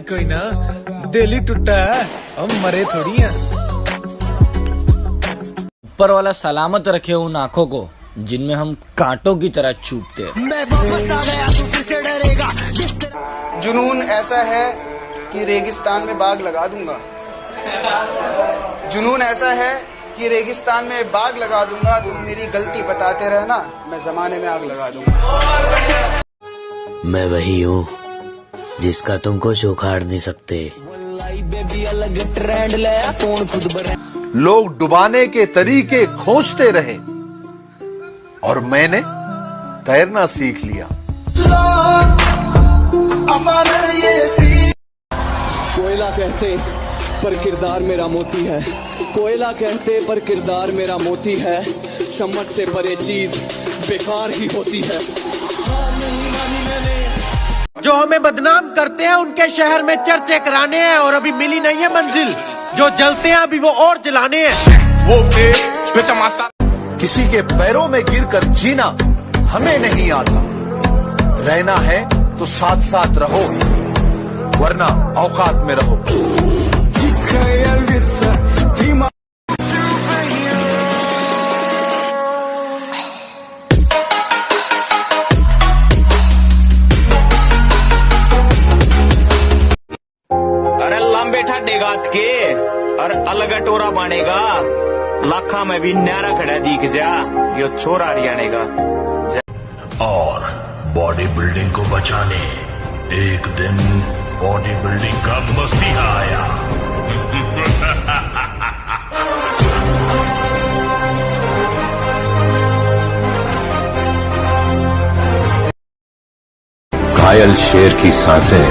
कोई ना दिल ही टूटा है, हम मरे थोड़ी हैं। ऊपर वाला सलामत रखे उन आंखों को जिनमें हम कांटों की तरह चुभते हैं। जुनून ऐसा है कि रेगिस्तान में बाग लगा दूंगा। जुनून ऐसा है कि रेगिस्तान में बाग लगा दूंगा। तुम मेरी गलती बताते रहना, मैं जमाने में आग लगा दूंगा। मैं वही हूँ जिसका तुम कुछ उखाड़ नहीं सकते। लोग डुबाने के तरीके खोजते रहे और मैंने तैरना सीख लिया। कोयला कहते पर किरदार मेरा मोती है। कोयला कहते पर किरदार मेरा मोती है। समझ से परे चीज बेकार ही होती है। जो हमें बदनाम करते हैं उनके शहर में चर्चे कराने हैं और अभी मिली नहीं है मंजिल। जो जलते हैं अभी वो और जलाने हैं। किसी के पैरों में गिरकर जीना हमें नहीं आता। रहना है तो साथ साथ रहो, वरना औकात में रहो। अरे लंबे ठंडे गात के और अलग टोरा बानेगा। लाखा में भी न्यारा खड़ा दिख जा, यो छोरा हरियाणे का। और बॉडी बिल्डिंग को बचाने एक दिन बॉडी बिल्डिंग का मसीहा आया। घायल शेर की सांसें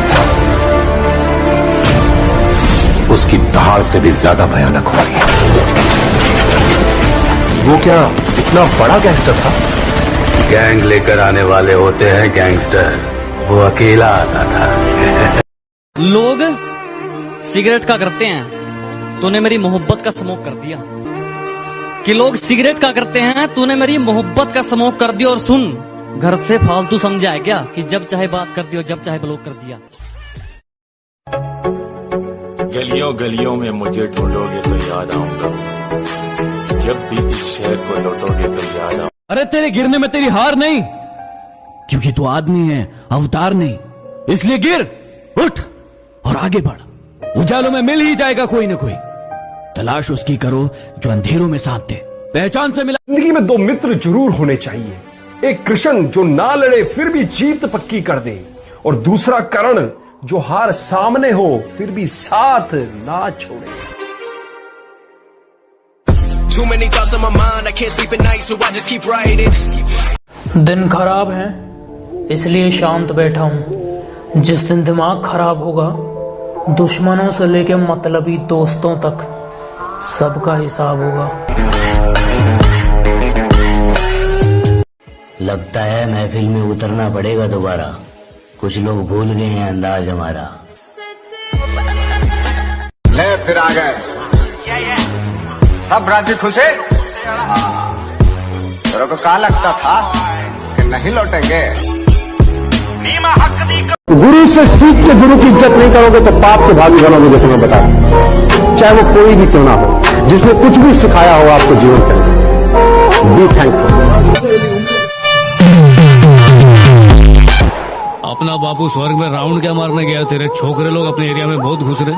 उसकी दहाड़ से भी ज्यादा भयानक होती है। वो क्या इतना बड़ा गैंगस्टर था? गैंग लेकर आने वाले होते हैं गैंगस्टर, वो अकेला आता था। लोग सिगरेट का करते हैं, तूने मेरी मोहब्बत का स्मोक कर दिया। कि लोग सिगरेट का करते हैं, तूने मेरी मोहब्बत का स्मोक कर दिया। और सुन, घर से फालतू समझा है क्या कि जब चाहे बात कर दिया, जब चाहे ब्लॉक कर दिया। गलियों गलियों में मुझे ढूंढोगे तो याद आऊंगा। जब भी इस शहर को लौटोगे तो याद आऊंगा। अरे तेरे गिरने में तेरी हार नहीं, क्योंकि तू आदमी है, अवतार नहीं। इसलिए गिर, उठ और आगे बढ़। उजालों में मिल ही जाएगा कोई ना कोई। तलाश उसकी करो जो अंधेरों में साथ दे। पहचान से मिला। जिंदगी में दो मित्र जरूर होने चाहिए। एक कृष्ण जो ना लड़े फिर भी जीत पक्की कर दे, और दूसरा कर्ण जो हार सामने हो फिर भी साथ ना छोड़े। दिन खराब है इसलिए शांत बैठा हूं। जिस दिन दिमाग खराब होगा, दुश्मनों से लेके मतलबी दोस्तों तक सबका हिसाब होगा। लगता है महफिल में उतरना पड़ेगा दोबारा। कुछ लोग भूल गए हैं अंदाज हमारा। ले फिर आ गए सब राजी खुश है। तेरे को क्या लगता था कि नहीं लौटेंगे? गुरु से सीख के गुरु की इज्जत नहीं करोगे तो पाप के भागी बनोगे। देखो मैं बता, चाहे वो कोई भी क्यों ना हो, जिसने कुछ भी सिखाया हो आपको जीवन के अंदर। Be thankful. अपना बापू स्वर्ग में राउंड क्या मारने गया? तेरे छोकरे लोग अपने एरिया में बहुत घुस रहे,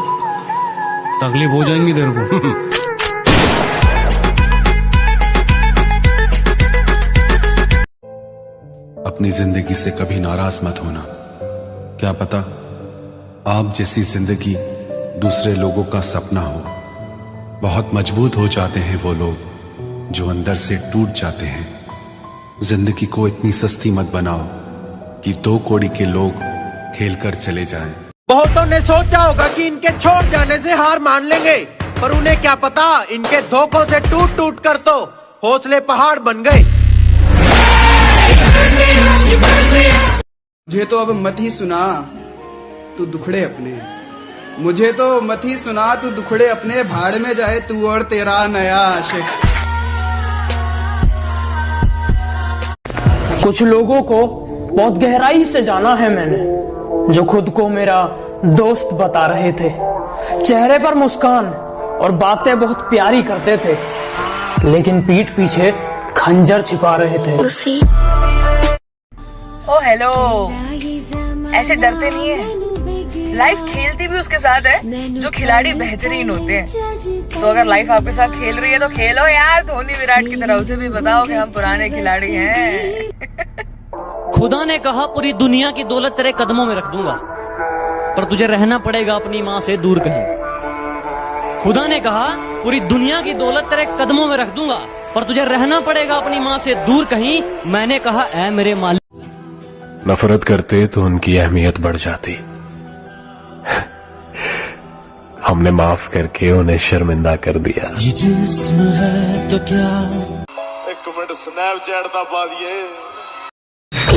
तकलीफ हो जाएंगी तेरे को। अपनी जिंदगी से कभी नाराज मत होना। क्या पता आप जैसी जिंदगी दूसरे लोगों का सपना हो। बहुत मजबूत हो जाते हैं वो लोग जो अंदर से टूट जाते हैं। जिंदगी को इतनी सस्ती मत बनाओ कि 2 कौड़ी के लोग खेल कर चले जाएं। बहुतों ने सोचा होगा कि इनके छोड़ जाने से हार मान लेंगे, पर उन्हें क्या पता इनके धोखों से टूट टूट कर तो हौसले पहाड़ बन गए। मुझे तो अब मत ही सुना, तू दुखड़े अपने मुझे तो मत ही सुना, तू दुखड़े अपने भाड़ में जाए, तू और तेरा नया आशिक। कुछ लोगों को बहुत गहराई से जाना है मैंने, जो खुद को मेरा दोस्त बता रहे थे। चेहरे पर मुस्कान और बातें बहुत प्यारी करते थे, लेकिन पीठ पीछे खंजर छिपा रहे थे। ओ हेलो, ऐसे डरते नहीं है। लाइफ खेलती भी उसके साथ है जो खिलाड़ी बेहतरीन होते हैं। तो अगर लाइफ आपके साथ खेल रही है तो खेलो यार, धोनी विराट की तरह। उसे भी बताओ कि हम पुराने खिलाड़ी हैं। खुदा ने कहा पूरी दुनिया की दौलत तेरे कदमों में रख दूंगा, पर तुझे रहना पड़ेगा अपनी माँ से दूर कहीं। खुदा ने कहा पूरी दुनिया की दौलत तेरे कदमों में रख दूंगा, पर तुझे रहना पड़ेगा अपनी माँ से दूर कहीं। मैंने कहा ऐ मेरे मालिक। नफरत करते तो उनकी अहमियत बढ़ जाती। हमने माफ करके उन्हें शर्मिंदा कर दिया। ये जिस्म है तो क्या। एक मिनट स्नैपचैट दा पा दिए।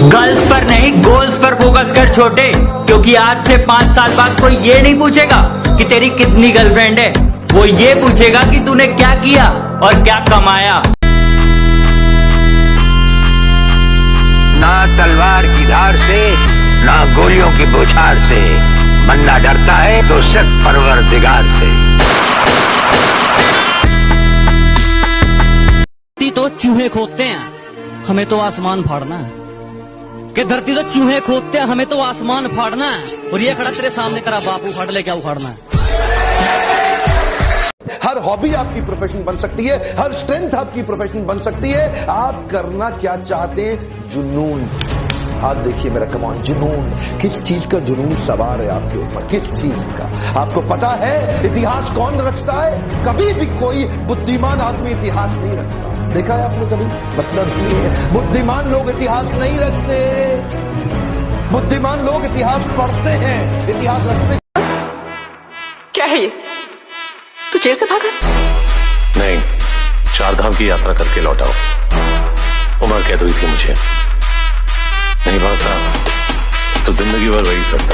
गर्ल्स पर नहीं गोल्स पर फोकस कर छोटे, क्योंकि आज से 5 साल बाद कोई ये नहीं पूछेगा कि तेरी कितनी गर्लफ्रेंड है, वो ये पूछेगा कि तूने क्या किया और क्या कमाया। ना तलवार की धार से, ना गोलियों की बौछार से, बंदा डरता है तो सिर्फ परवरदिगार से। तो चूहे खोदते हैं, हमें तो आसमान फाड़ना है। कि धरती तो चूहे खोदते हैं, हमें तो आसमान फाड़ना है। और ये खड़ा तेरे सामने तेरा बाप उखाड़ ले, क्या उखाड़ना है। हर हॉबी आपकी प्रोफेशन बन सकती है, हर स्ट्रेंथ आपकी प्रोफेशन बन सकती है। आप करना क्या चाहते हैं? जुनून। आप देखिए मेरा कमान, जुनून। किस चीज का जुनून सवार है आपके ऊपर? किस चीज का? आपको पता है इतिहास कौन रचता है? कभी भी कोई बुद्धिमान आदमी इतिहास नहीं रचता। देखा है आपने कभी? मतलब ये है, बुद्धिमान लोग इतिहास नहीं रचते, बुद्धिमान लोग इतिहास पढ़ते हैं, इतिहास रचते। क्या है ये? तू जेल से भागा? नहीं, 4 धाम की यात्रा करके लौटा हूं। उम्र कैद हुई थी मुझे, नहीं भागता तो जिंदगी भर वही सकता।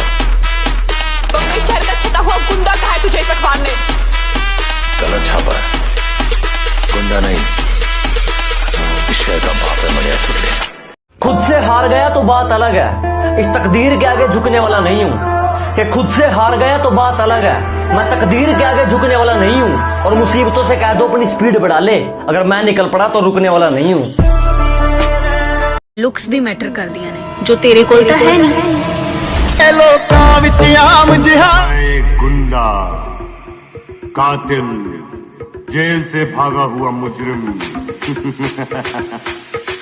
बम्बई शहर का छटा हुआ गुंडा कहा है तुझे इस अखबार ने? गलत छापा है, गुंडा नहीं, इस शहर का बाप है। मनिया सुन ले। खुद से हार गया तो बात अलग है, इस तकदीर के आगे झुकने वाला नहीं हूँ। कि खुद से हार गया तो बात अलग है, मैं तकदीर के आगे झुकने वाला नहीं हूँ। और मुसीबतों से कह दो अपनी स्पीड बढ़ा ले, अगर मैं निकल पड़ा तो रुकने वाला नहीं हूँ। लुक्स भी मैटर कर दिया ने, जो तेरे को तो है नहीं। गुंडा, कातिल, जेल से भागा हुआ मुजरिम।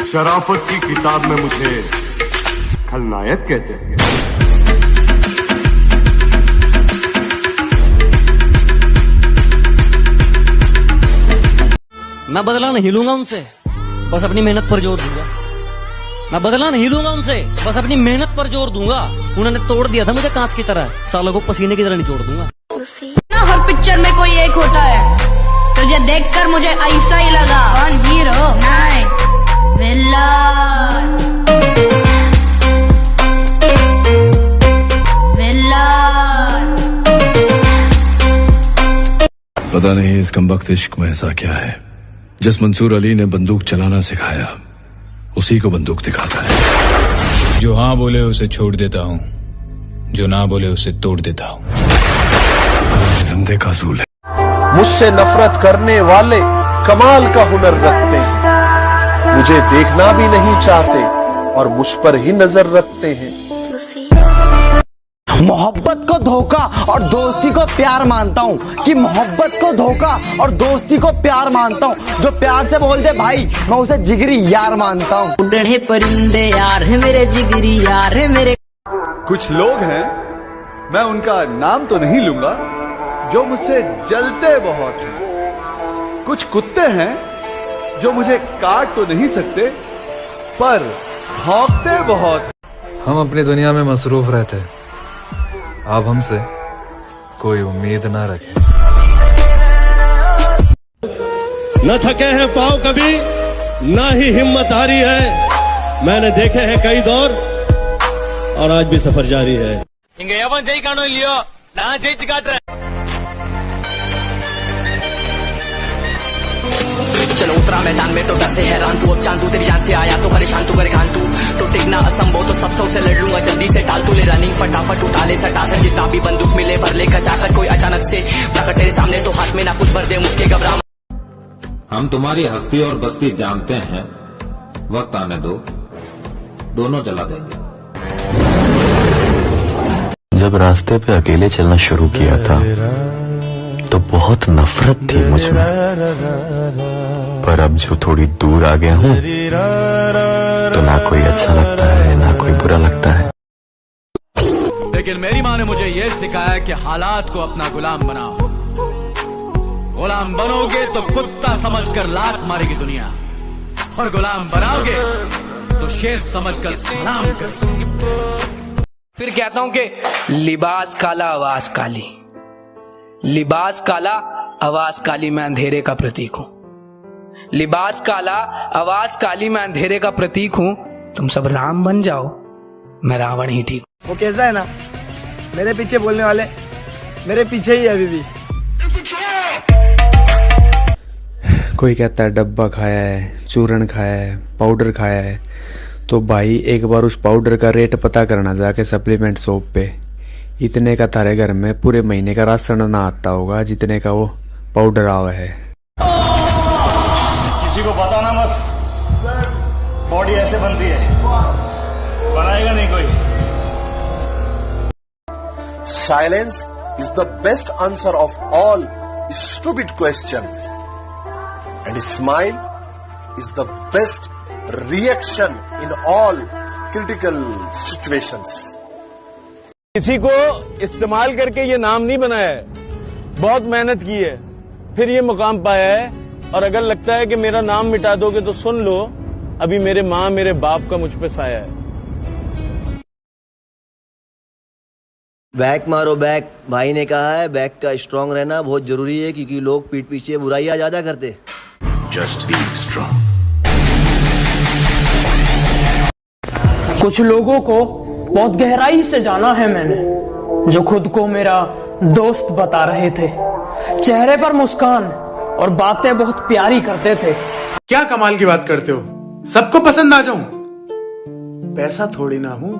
शराफत की किताब में मुझे खलनायक कहते हैं। मैं बदला नहीं लूंगा उनसे, बस अपनी मेहनत पर जोर दूंगा। मैं बदला नहीं लूंगा उनसे, बस अपनी मेहनत पर जोर दूंगा। उन्होंने तोड़ दिया था मुझे कांच की तरह, सालों को पसीने की तरह निचोड़ दूंगा। हर पिक्चर में कोई एक होता है, तुझे देखकर मुझे ऐसा ही लगा। कौन हीरो? नहीं, विलन। पता नहीं इस कमबख्त इश्क में ऐसा क्या है, जिस मंसूर अली ने बंदूक चलाना सिखाया उसी को बंदूक दिखाता है। जो हाँ बोले उसे छोड़ देता हूँ, जो ना बोले उसे तोड़ देता हूँ। धंधे का असूल है। मुझसे नफरत करने वाले कमाल का हुनर रखते हैं, मुझे देखना भी नहीं चाहते और मुझ पर ही नजर रखते हैं। मोहब्बत को धोखा और दोस्ती को प्यार मानता हूँ, कि मोहब्बत को धोखा और दोस्ती को प्यार मानता हूँ। जो प्यार से बोल दे भाई, मैं उसे जिगरी यार मानता हूँ। उड़े परिंदे यार है मेरे, जिगरी यार है मेरे। कुछ लोग हैं, मैं उनका नाम तो नहीं लूंगा, जो मुझसे जलते बहुत हैं। कुछ कुत्ते हैं जो मुझे काट तो नहीं सकते, पर भौंकते बहुत। हम अपनी दुनिया में मसरूफ रहते हैं, आप हमसे कोई उम्मीद ना रखें। न थके हैं पाँव कभी, ना ही हिम्मत हारी है। मैंने देखे हैं कई दौर और आज भी सफर जारी है। इंगे यवन जय कानो लियो चलो उतरा मैदान में तो डर से हैरान तू, अब चांद तू तेरी जान से आया तो परेशान तू परेशान तू, तो टिकना असंभव तो सब सौ से लड़ लूंगा जल्दी से टाल तू ले रनिंग फटाफट उठा ले सटासन जितना भी बंदूक मिले भर ले कचाकर कोई अचानक से प्रकट तेरे सामने तो हाथ में ना कुछ भर दे मुझके घबरा। हम तुम्हारी हस्ती और बस्ती जानते हैं, वक्त आने दो, दोनों जला देंगे। जब रास्ते पे अकेले चलना शुरू किया था तो बहुत नफरत थी मुझ में, पर अब जो थोड़ी दूर आ गया हूँ तो ना कोई अच्छा लगता है ना कोई बुरा लगता है। लेकिन मेरी माँ ने मुझे ये सिखाया कि हालात को अपना गुलाम बनाओ, गुलाम बनोगे तो कुत्ता समझकर लात मारेगी दुनिया, और गुलाम बनाओगे तो शेर समझकर सलाम कर। फिर कहता हूं कि लिबास काला आवाज काली, लिबास काला आवाज काली, मैं अंधेरे का प्रतीक हूं। लिबास काला आवाज काली, मैं अंधेरे का प्रतीक हूं। तुम सब राम बन जाओ, मैं रावण ही ठीक। वो कैसा है ना, मेरे पीछे बोलने वाले मेरे पीछे ही है अभी भी। कोई कहता है डब्बा खाया है, चूरन खाया है, पाउडर खाया है, तो भाई एक बार उस पाउडर का रेट पता करना जाके सप्लीमेंट शॉप पे। इतने का तारे घर में पूरे महीने का राशन ना आता होगा जितने का वो पाउडर आवा है। किसी को बताना मत, बॉडी ऐसे बनती है, बनाएगा नहीं कोई। Silence is the best answer of all stupid questions, and smile is the best reaction in all critical situations. किसी को इस्तेमाल करके ये नाम नहीं बनाया है, बहुत मेहनत की है फिर ये मुकाम पाया है। और अगर लगता है कि मेरा नाम मिटा दोगे तो सुन लो, अभी मेरे माँ मेरे बाप का मुझ पे साया है। बैक मारो बैक, भाई ने कहा है बैक का स्ट्रांग रहना बहुत जरूरी है, क्योंकि लोग पीठ पीछे बुराइयां ज्यादा करते। Just be strong. कुछ लोगों को बहुत गहराई से जाना है मैंने, जो खुद को मेरा दोस्त बता रहे थे, चेहरे पर मुस्कान और बातें बहुत प्यारी करते थे। क्या कमाल की बात करते हो, सबको पसंद आ जाऊं, पैसा थोड़ी ना हूं।